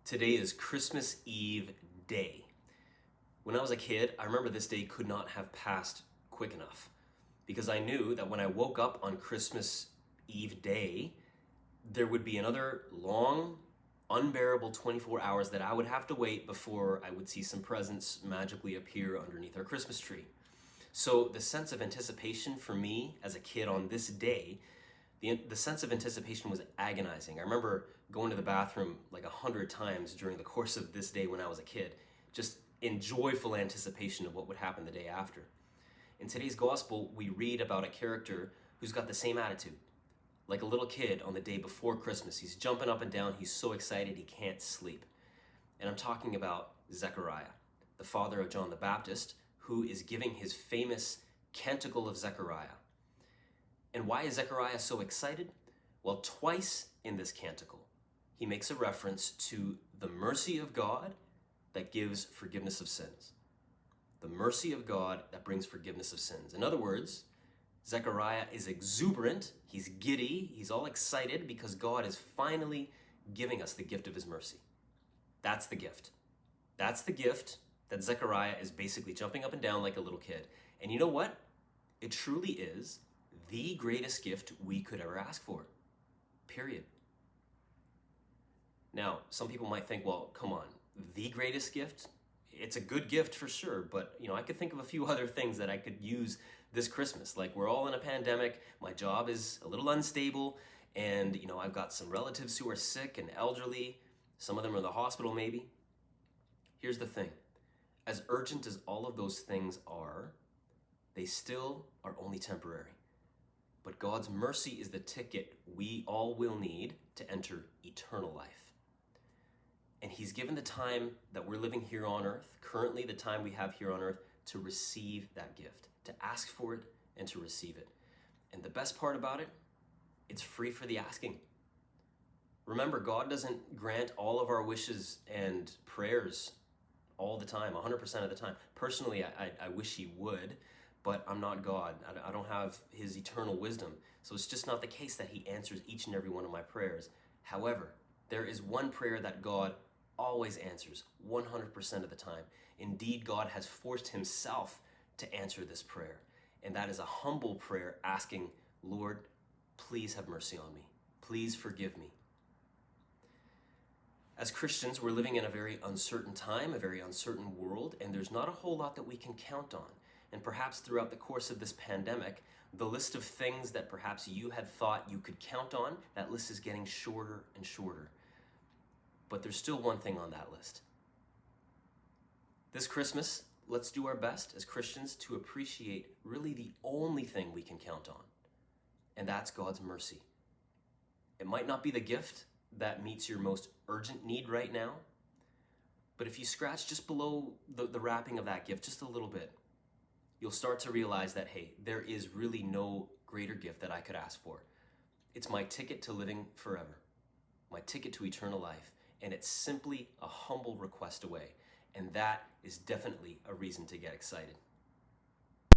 Today is Christmas Eve day. When I was a kid, I remember this day could not have passed quick enough because I knew that when I woke up on Christmas Eve day, there would be another long, unbearable 24 hours that I would have to wait before I would see some presents magically appear underneath our Christmas tree. So the sense of anticipation for me as a kid on this day, the sense of anticipation was agonizing. I remember going to the bathroom like 100 times during the course of this day when I was a kid, just in joyful anticipation of what would happen the day after. In today's gospel, we read about a character who's got the same attitude. Like a little kid on the day before Christmas, he's jumping up and down, he's so excited he can't sleep. And I'm talking about Zechariah, the father of John the Baptist, who is giving his famous Canticle of Zechariah. And why is Zechariah so excited? Well, twice in this canticle, he makes a reference to the mercy of God that gives forgiveness of sins. The mercy of God that brings forgiveness of sins. In other words, Zechariah is exuberant, he's giddy, he's all excited because God is finally giving us the gift of his mercy. That's the gift. That's the gift that Zechariah is basically jumping up and down like a little kid. And you know what? It truly is the greatest gift we could ever ask for. Period. Now, some people might think, well, come on, the greatest gift? It's a good gift for sure, but I could think of a few other things that I could use this Christmas. Like, we're all in a pandemic, my job is a little unstable, and I've got some relatives who are sick and elderly. Some of them are in the hospital maybe. Here's the thing. As urgent as all of those things are, they still are only temporary. But God's mercy is the ticket we all will need to enter eternal life. And he's given the time that we're living here on earth, currently the time we have here on earth, to receive that gift, to ask for it and to receive it. And the best part about it, it's free for the asking. Remember, God doesn't grant all of our wishes and prayers all the time, 100% of the time. Personally, I wish he would, but I'm not God. I don't have his eternal wisdom. So it's just not the case that he answers each and every one of my prayers. However, there is one prayer that God always answers 100% of the time. Indeed, God has forced himself to answer this prayer. And that is a humble prayer asking, Lord, please have mercy on me. Please forgive me. As Christians, we're living in a very uncertain time, a very uncertain world, and there's not a whole lot that we can count on. And perhaps throughout the course of this pandemic, the list of things that perhaps you had thought you could count on, that list is getting shorter and shorter. But there's still one thing on that list. This Christmas, let's do our best as Christians to appreciate really the only thing we can count on, and that's God's mercy. It might not be the gift that meets your most urgent need right now, but if you scratch just below the wrapping of that gift just a little bit, you'll start to realize that, hey, there is really no greater gift that I could ask for. It's my ticket to living forever, my ticket to eternal life, and it's simply a humble request away. And that is definitely a reason to get excited.